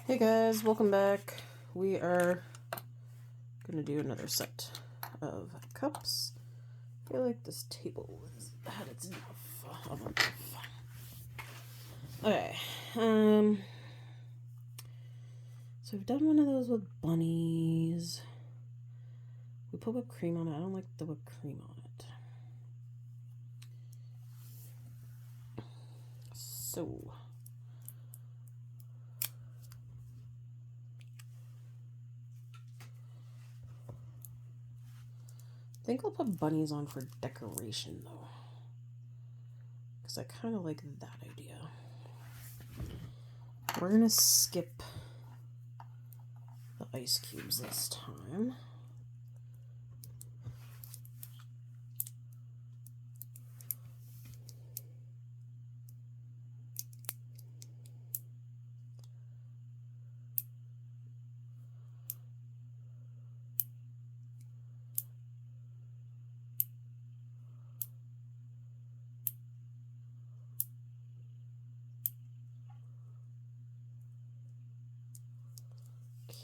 Hey guys, welcome back. We are going to do another set of cups. I feel like this table has had its enough of enough. Okay, so we've done one of those with bunnies. We put whipped cream on it. I don't like the whipped cream on it. So I think I'll put bunnies on for decoration though, because I kind of like that idea. We're gonna skip the ice cubes this time.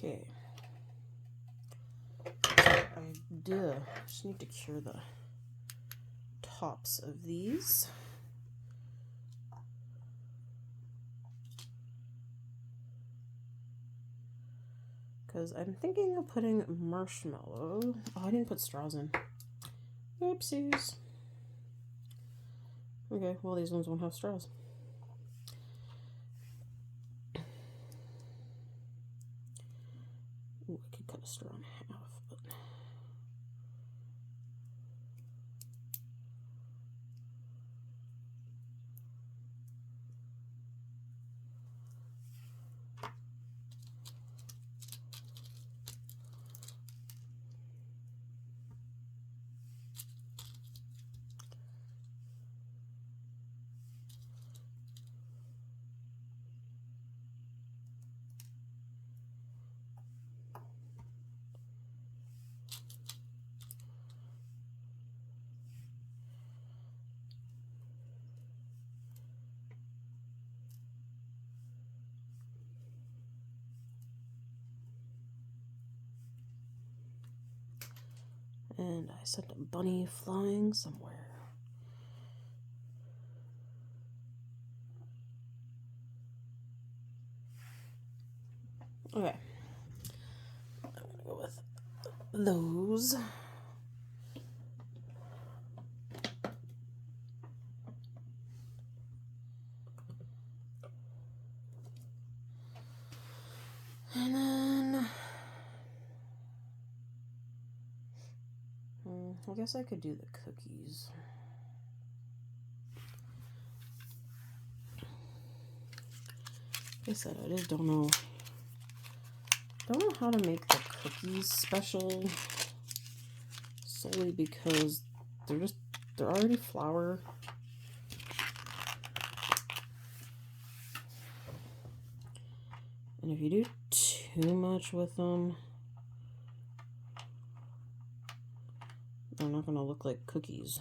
Okay. I just need to cure the tops of these. Because I'm thinking of putting marshmallow. Oh, I didn't put straws in. Oopsies. Okay, well, these ones won't have straws. Ooh, I could cut a straw in half, but... And I sent a bunny flying somewhere. Okay. I'm gonna go with those. And then... I guess I could do the cookies. Like I said, I just don't know how to make the cookies special, solely because they're already flour. And if you do too much with them, they're not gonna look like cookies.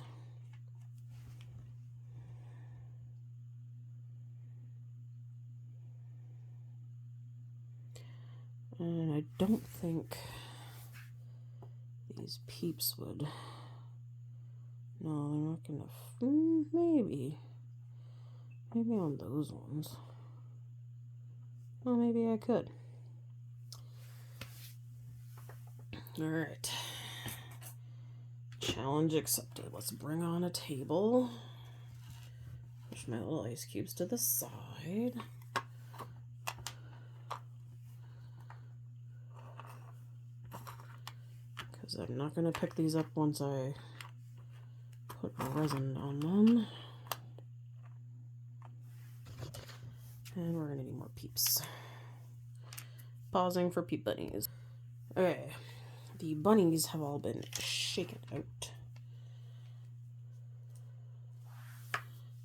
And I don't think these peeps would. No, they're not gonna. Maybe on those ones. Well, maybe I could. Alright. Challenge accepted. Let's bring on a table. Push my little ice cubes to the side. Because I'm not going to pick these up once I put resin on them. And we're going to need more peeps. Pausing for peep bunnies. Okay. The bunnies have all been shaken out.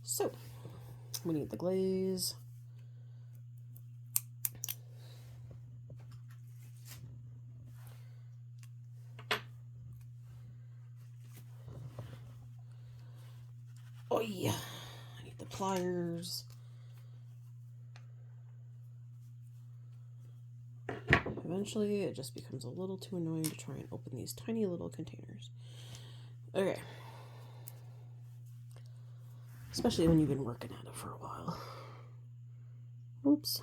So, we need the glaze. Oh yeah, I need the pliers. Eventually, it just becomes a little too annoying to try and open these tiny little containers. Okay. Especially when you've been working at it for a while. Oops.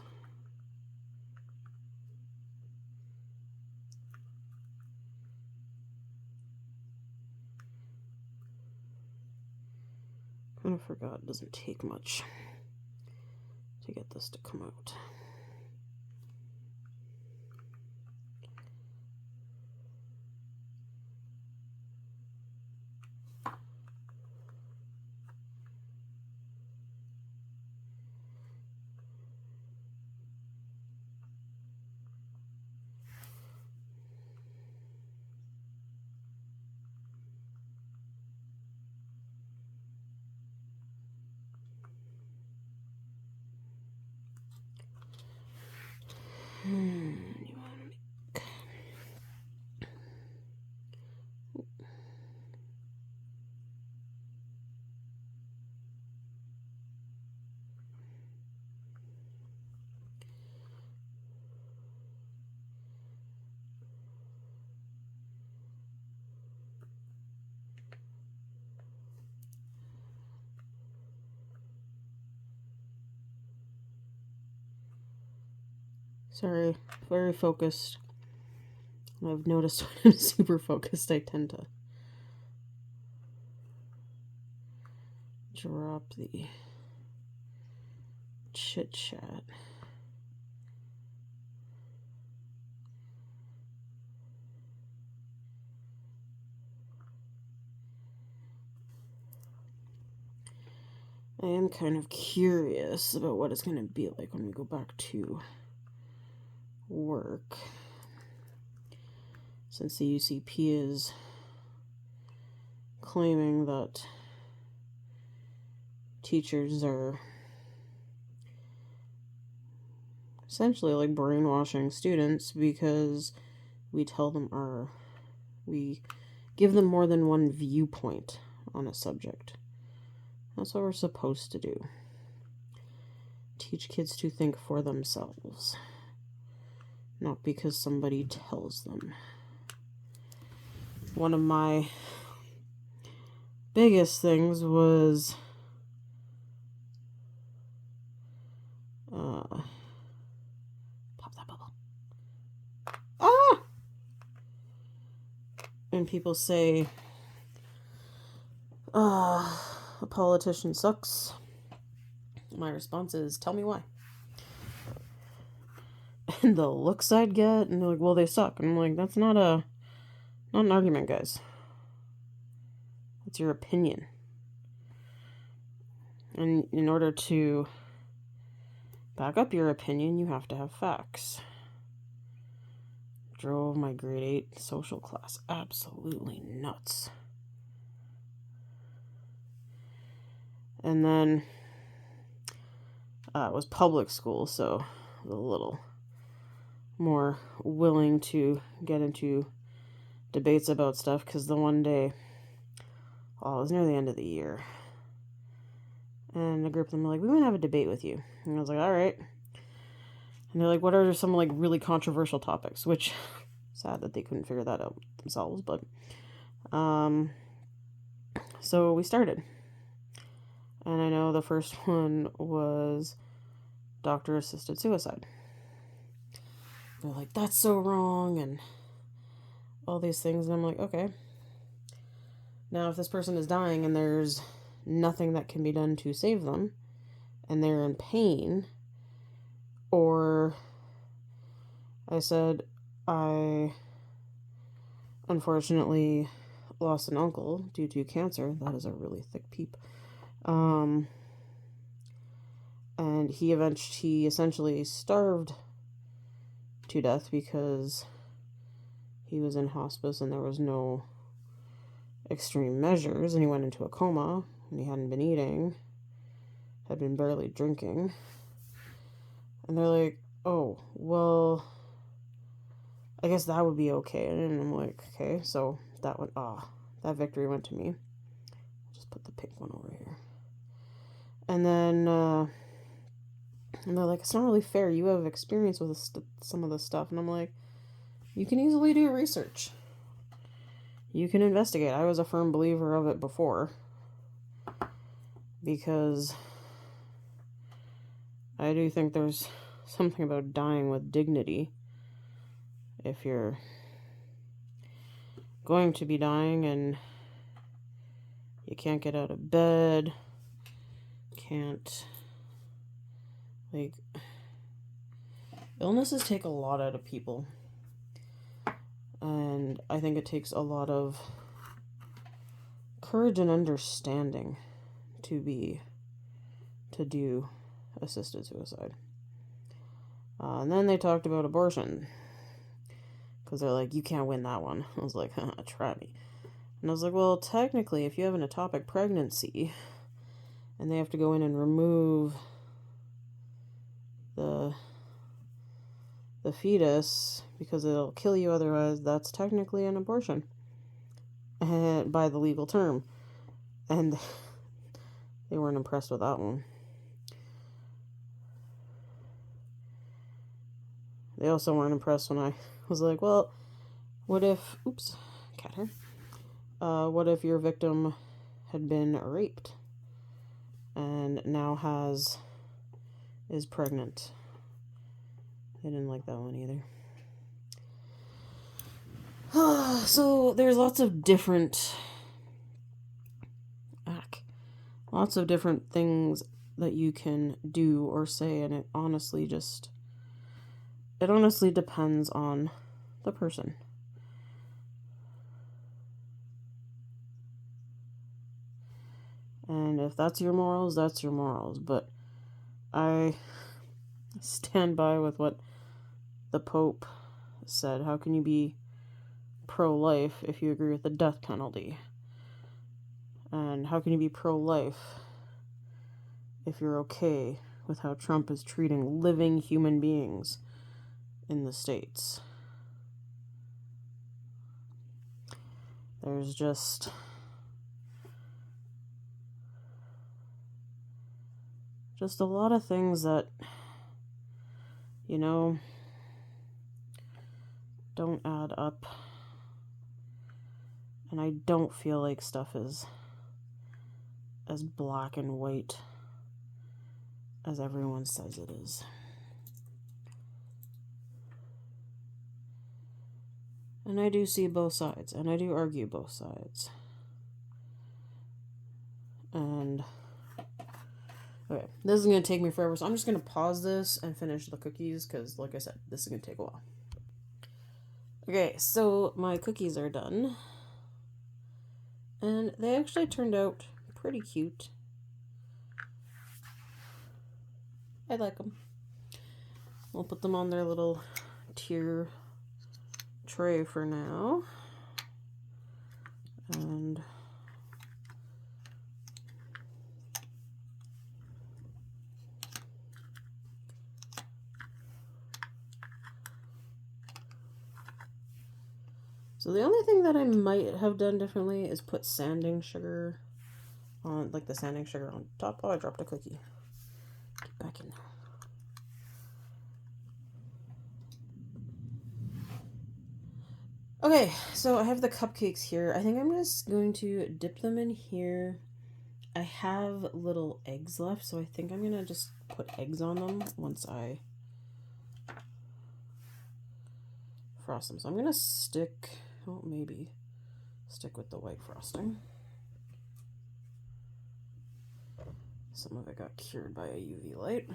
Kind of forgot it doesn't take much to get this to come out. Sorry, very focused. I've noticed when I'm super focused, I tend to drop the chit chat. I am kind of curious about what it's going to be like when we go back to work, since the UCP is claiming that teachers are essentially like brainwashing students because we give them more than one viewpoint on a subject. That's what we're supposed to do. Teach kids to think for themselves, not because somebody tells them. One of my biggest things was pop that bubble. Ah! And people say, a politician sucks. My response is, tell me why. And the looks I'd get, and they're like, well, they suck. And I'm like, that's not an argument, guys. It's your opinion. And in order to back up your opinion, you have to have facts. Drove my grade 8 social class absolutely nuts. And then it was public school, so I was a little more willing to get into debates about stuff, because the one day, it was near the end of the year, and a group of them were like, we want to have a debate with you. And I was like, all right. And they're like, what are some like really controversial topics? Which, sad that they couldn't figure that out themselves, but so we started. And I know the first one was doctor-assisted suicide. They're like, that's so wrong, and all these things. And I'm like, okay. Now, if this person is dying and there's nothing that can be done to save them, and they're in pain, or I said, I unfortunately lost an uncle due to cancer. That is a really thick peep. And he essentially starved to death because he was in hospice and there was no extreme measures, and he went into a coma, and he hadn't been eating, had been barely drinking. And they're like, oh, well, I guess that would be okay. And I'm like, okay, so that victory went to me. I'll just put the pink one over here. And then And they're like, it's not really fair. You have experience with some of this stuff. And I'm like, you can easily do research. You can investigate. I was a firm believer of it before. Because I do think there's something about dying with dignity. If you're going to be dying and you can't get out of bed, can't, like, illnesses take a lot out of people. And I think it takes a lot of courage and understanding to do assisted suicide. And then they talked about abortion. Because they're like, you can't win that one. I was like, try me. And I was like, well, technically, if you have an ectopic pregnancy and they have to go in and remove the fetus because it'll kill you otherwise, that's technically an abortion by the legal term. And they weren't impressed with that one. They also weren't impressed when I was like, well, what if, oops, cat hair. What if your victim had been raped and now is pregnant? They didn't like that one either. So there's lots of different things that you can do or say, and it honestly depends on the person. And if that's your morals, that's your morals. But I stand by with what the Pope said. How can you be pro-life if you agree with the death penalty? And how can you be pro-life if you're okay with how Trump is treating living human beings in the States? There's just a lot of things that, don't add up. And I don't feel like stuff is as black and white as everyone says it is. And I do see both sides, and I do argue both sides. And okay, this is going to take me forever, so I'm just going to pause this and finish the cookies, because like I said, this is going to take a while. Okay, so my cookies are done. And they actually turned out pretty cute. I like them. We'll put them on their little tier tray for now. And so the only thing that I might have done differently is put sanding sugar on, like the sanding sugar on top. Oh, I dropped a cookie. Get back in there. Okay, so I have the cupcakes here. I think I'm just going to dip them in here. I have little eggs left, so I think I'm going to just put eggs on them once I frost them. So I'm going to stick with the white frosting. Some of it got cured by a UV light,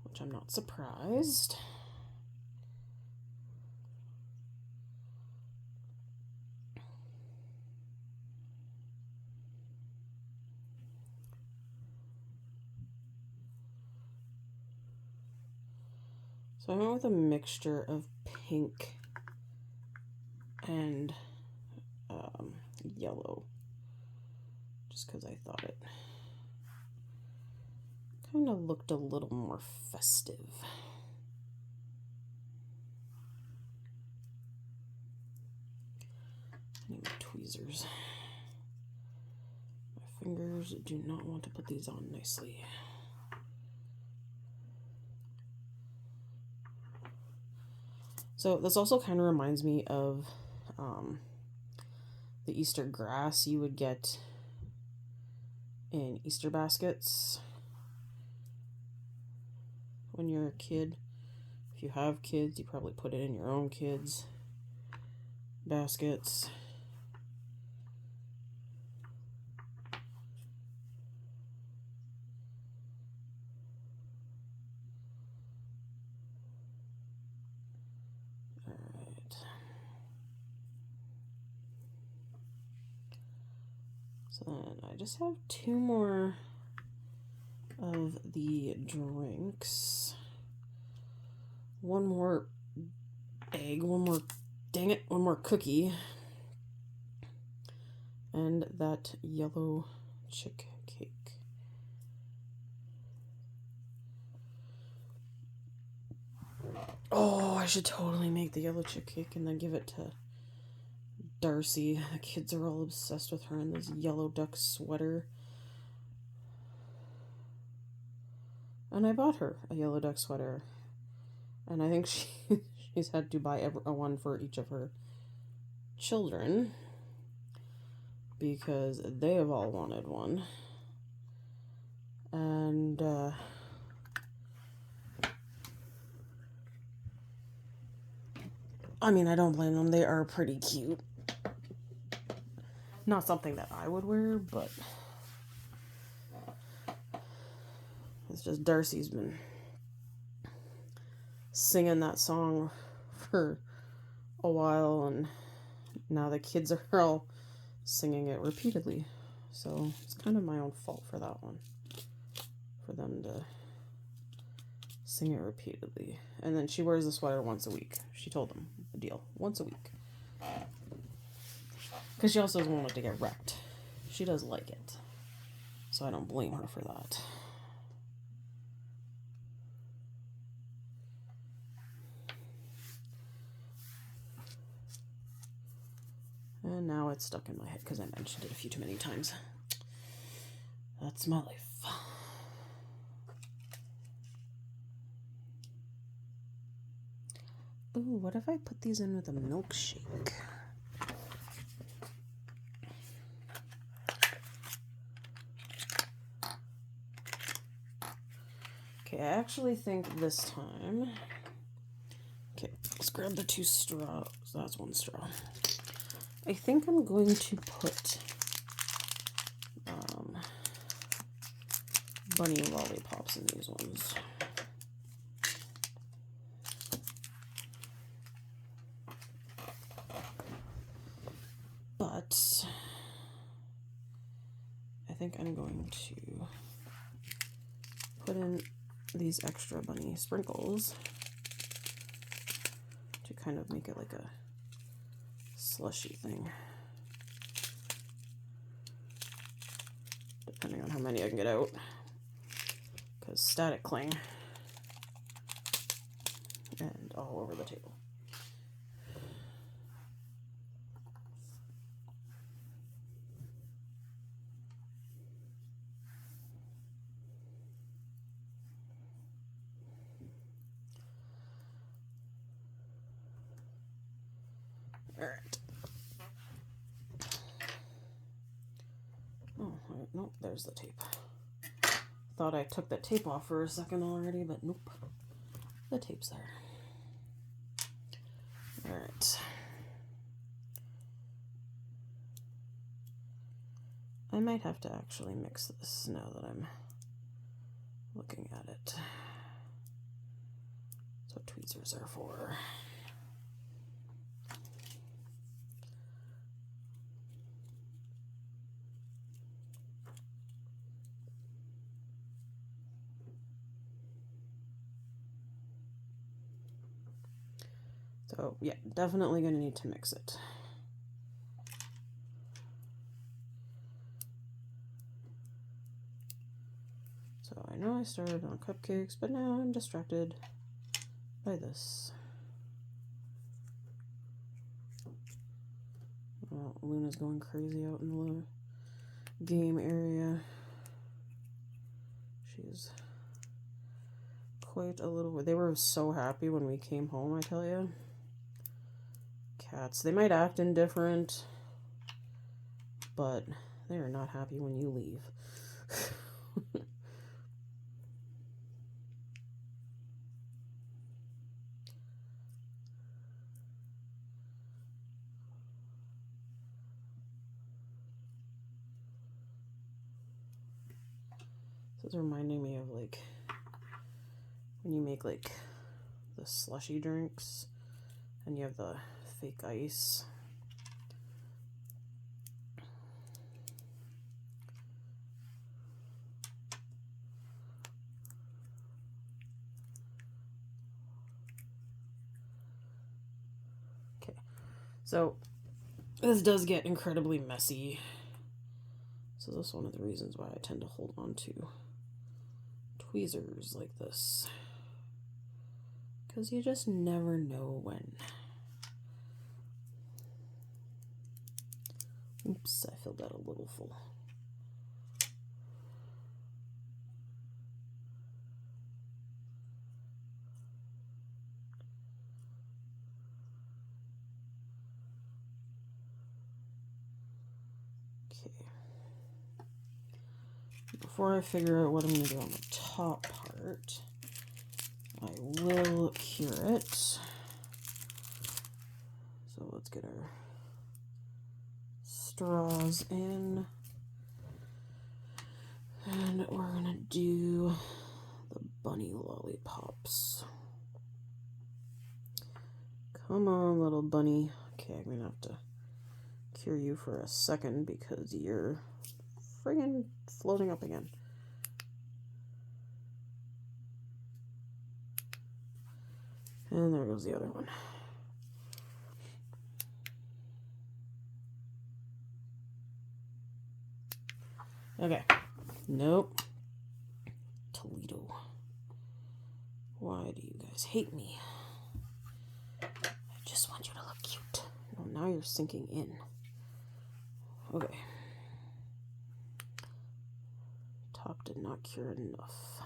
which I'm not surprised. So I went with a mixture of pink and yellow, just because I thought it kind of looked a little more festive. I need my tweezers. My fingers do not want to put these on nicely. So this also kind of reminds me of the Easter grass you would get in Easter baskets when you're a kid. If you have kids, you probably put it in your own kids' baskets. Alright. So then I just have 2 more of the drinks. 1 more egg, 1 more, dang it, 1 more cookie. And that yellow chick cake. Oh, I should totally make the yellow chick cake and then give it to Darcy. The kids are all obsessed with her in this yellow duck sweater. And I bought her a yellow duck sweater. And I think she's had to buy a one for each of her children, because they have all wanted one. And I mean, I don't blame them. They are pretty cute. Not something that I would wear, but it's just Darcy's been singing that song for a while, and now the kids are all singing it repeatedly. So it's kind of my own fault for that one. For them to sing it repeatedly. And then she wears the sweater once a week. She told them the deal. Once a week. Because she also doesn't want it to get wrecked. She does like it. So I don't blame her for that. And now it's stuck in my head because I mentioned it a few too many times. That's my life. Ooh, what if I put these in with a milkshake? Okay, I actually think this time... Okay, let's grab the 2 straws. That's 1 straw. I think I'm going to put bunny lollipops in these ones. But I think I'm going to put in these extra bunny sprinkles to kind of make it like a slushy thing. Depending on how many I can get out. Because static cling. And all over the table. Alright. Oh, nope, there's the tape. Thought I took the tape off for a second already, but nope. The tape's there. Alright. I might have to actually mix this now that I'm looking at it. That's what tweezers are for. So, yeah, definitely going to need to mix it. So, I know I started on cupcakes, but now I'm distracted by this. Well, Luna's going crazy out in the game area. She's quite a little... They were so happy when we came home, I tell you. Cats, they might act indifferent, but they are not happy when you leave. This is reminding me of like when you make like the slushy drinks and you have the fake ice. Okay, so this does get incredibly messy. So that's one of the reasons why I tend to hold on to tweezers like this, because you just never know when. Oops, I filled that a little full. Okay. Before I figure out what I'm going to do on the top part, I will cure it. So let's get our straws in. And we're going to do the bunny lollipops. Come on, little bunny. Okay, I'm going to have to cure you for a second because you're friggin' floating up again. And there goes the other one. Okay. Nope. Toledo. Why do you guys hate me? I just want you to look cute. Oh, now you're sinking in. Okay. Top did not cure enough.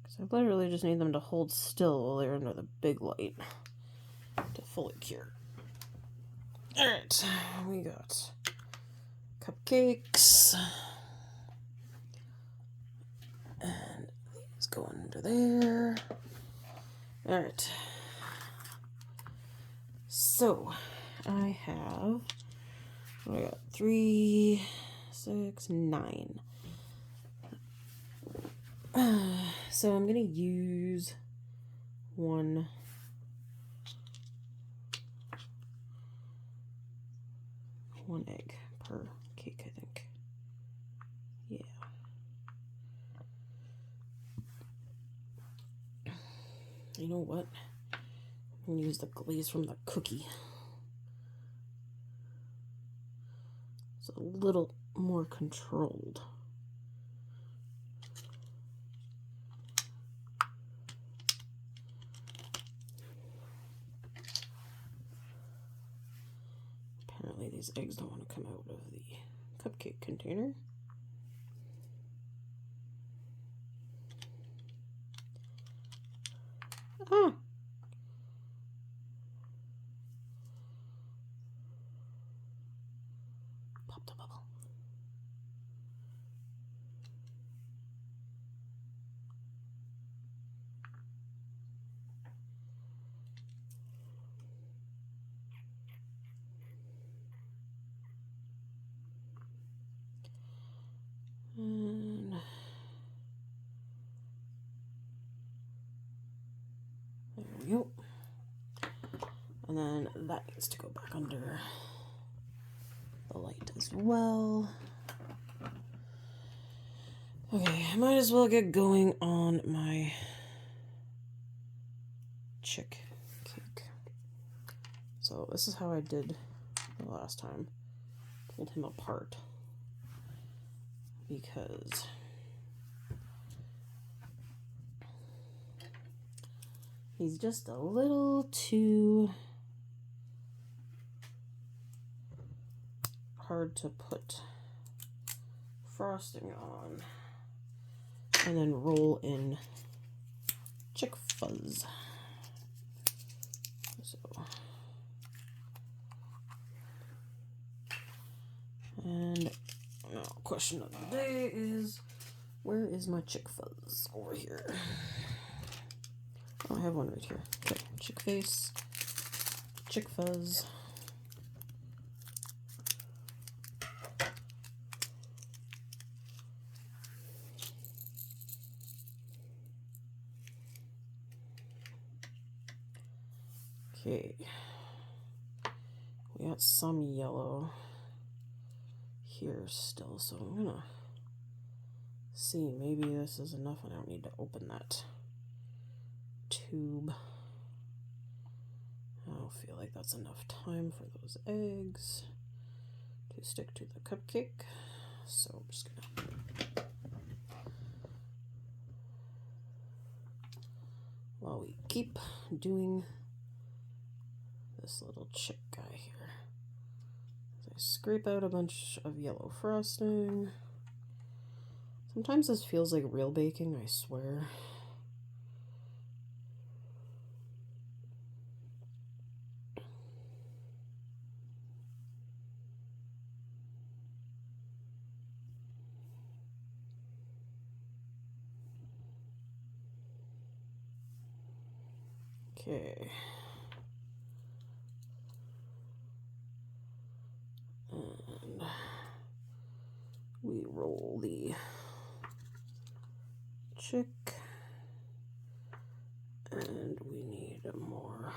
Because I literally just need them to hold still while they're under the big light to fully cure. Alright, we got cupcakes. And these go under there. Alright. So, I got 3, 6, 9. So I'm gonna use one egg per cake, I think. Yeah. You know what? I'm gonna use the glaze from the cookie. It's a little more controlled. Apparently these eggs don't want to come out of the cupcake container. Ah! Popped a bubble. And there we go. And then that needs to go back under the light as well. Okay, I might as well get going on my chick cake. So this is how I did the last time. Pulled him apart because he's just a little too hard to put frosting on. and then roll in Chick Fuzz. So, and now question of the day is, where is my Chick Fuzz? Over here. Oh, I have one right here. Okay, Chick Face, Chick Fuzz. Okay, we got some yellow here still, so I'm gonna see, maybe this is enough and I don't need to open that tube. I don't feel like that's enough time for those eggs to stick to the cupcake, so I'm just gonna while we keep doing this little chick guy here, I scrape out a bunch of yellow frosting. Sometimes this feels like real baking, I swear. Okay. And we roll the chick, and we need more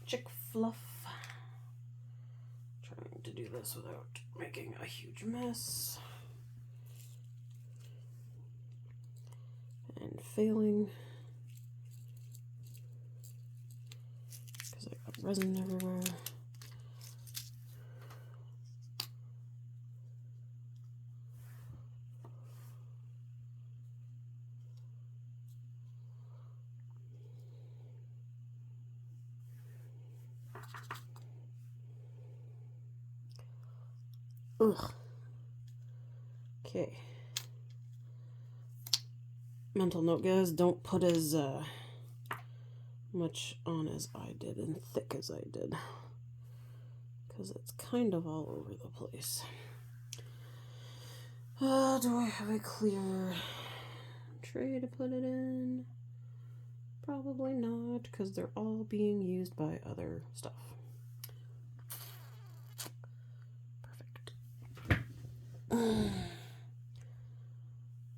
chick fluff. Trying to do this without making a huge mess and failing because I got resin everywhere. Ugh. Okay. Mental note, guys, don't put as much on as I did and thick as I did, because it's kind of all over the place. Do I have a clear tray to put it in? Probably not, because they're all being used by other stuff.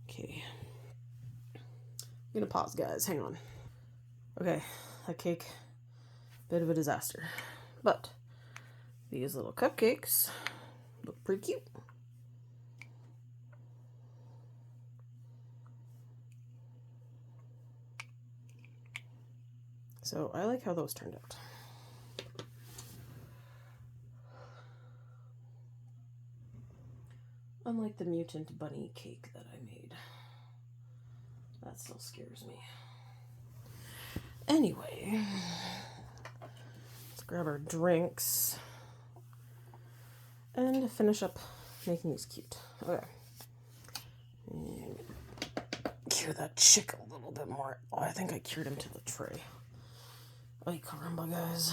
Okay. I'm gonna pause, guys. Hang on. Okay, that cake, bit of a disaster. But these little cupcakes look pretty cute. So I like how those turned out. Unlike the mutant bunny cake that I made. That still scares me. Anyway, let's grab our drinks and finish up making these cute. Okay. And cure that chick a little bit more. Oh, I think I cured him to the tray. Ay, caramba, guys.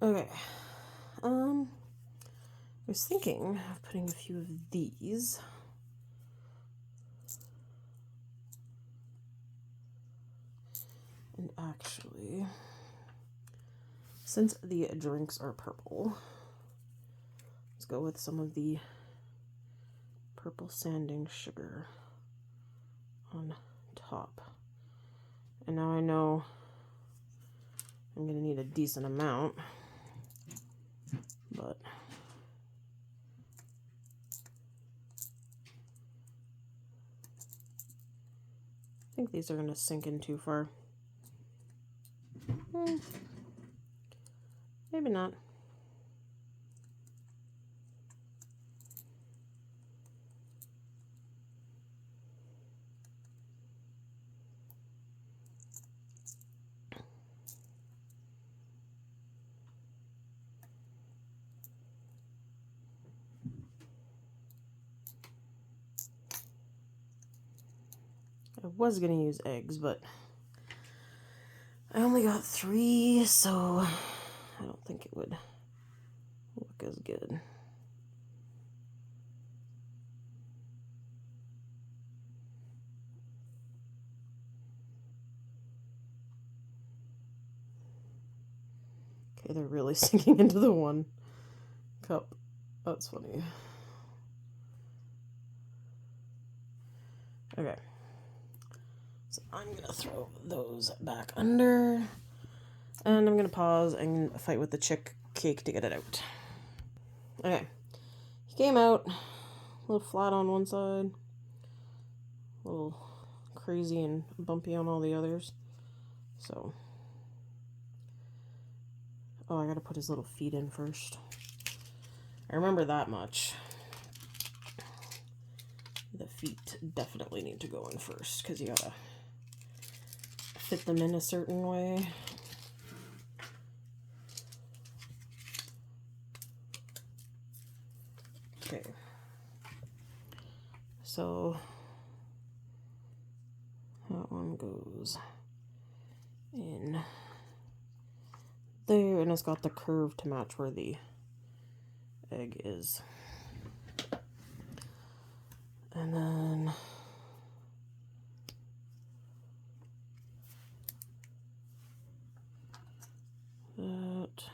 Okay. I was thinking of putting a few of these. And actually, since the drinks are purple, let's go with some of the purple sanding sugar on top. And now I know I'm going to need a decent amount, but I think these are going to sink in too far. Maybe not. I was going to use eggs, but I only got 3, so I don't think it would look as good. Okay, they're really sinking into the one cup. That's funny. Okay. So I'm going to throw those back under. And I'm going to pause and fight with the chick cake to get it out. Okay. He came out a little flat on one side. A little crazy and bumpy on all the others. So. Oh, I gotta put his little feet in first. I remember that much. The feet definitely need to go in first because you gotta fit them in a certain way. Okay. So that one goes in there, and it's got the curve to match where the egg is. And then that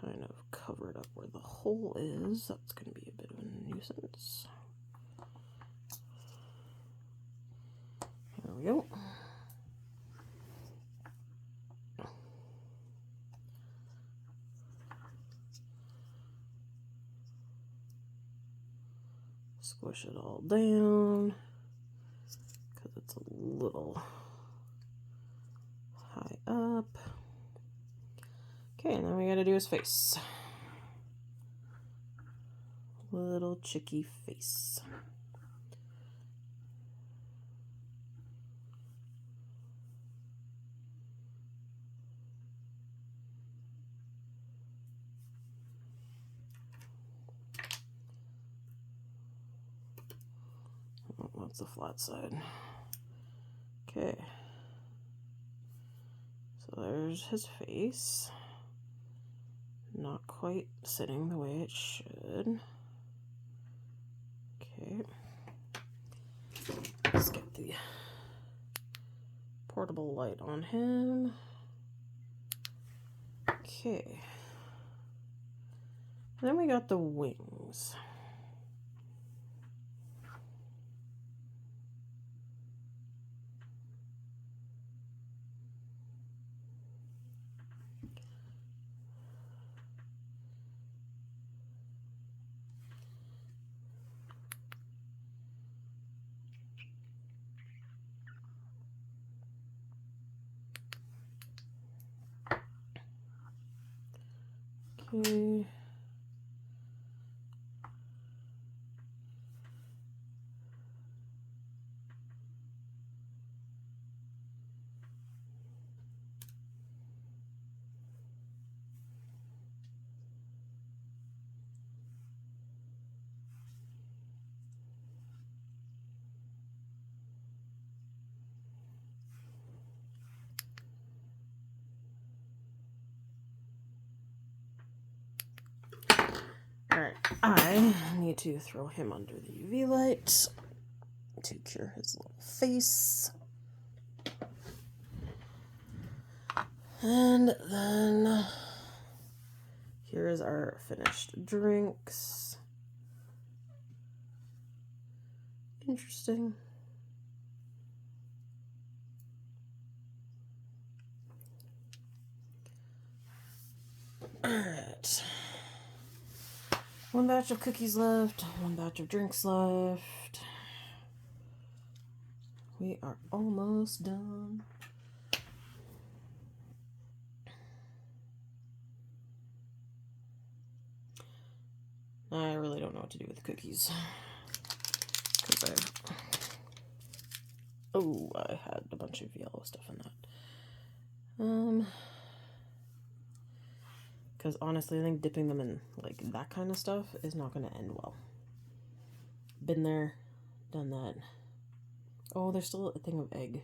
kind of covered up where the hole is. That's going to be a bit of a nuisance. There we go. Squish it all down because it's a little high up. Okay, and then we gotta do his face. Little chicky face. Oh, that's the flat side. Okay. So there's his face. Not quite sitting the way it should. Okay. Let's get the portable light on him. Okay. Then we got the wings. Okay. Alright, I need to throw him under the UV light to cure his little face. And then here is our finished drinks. Interesting. Alright. One batch of cookies left, one batch of drinks left. We are almost done. I really don't know what to do with the cookies. Because I had a bunch of yellow stuff in that. Because honestly, I think dipping them in like that kind of stuff is not going to end well. Been there, done that. Oh, there's still a thing of egg.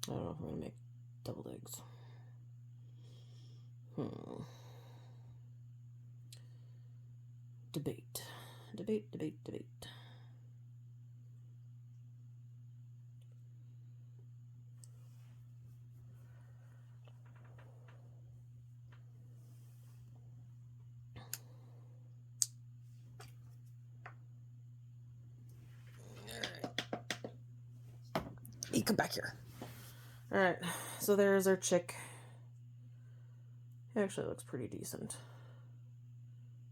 I don't know if I'm going to make deviled eggs. Debate. Debate, debate, debate. You come back here. Alright, so there's our chick. He actually looks pretty decent.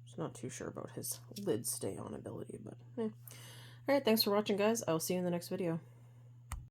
Just not too sure about his lid stay on ability, but eh. Alright, thanks for watching, guys. I'll see you in the next video.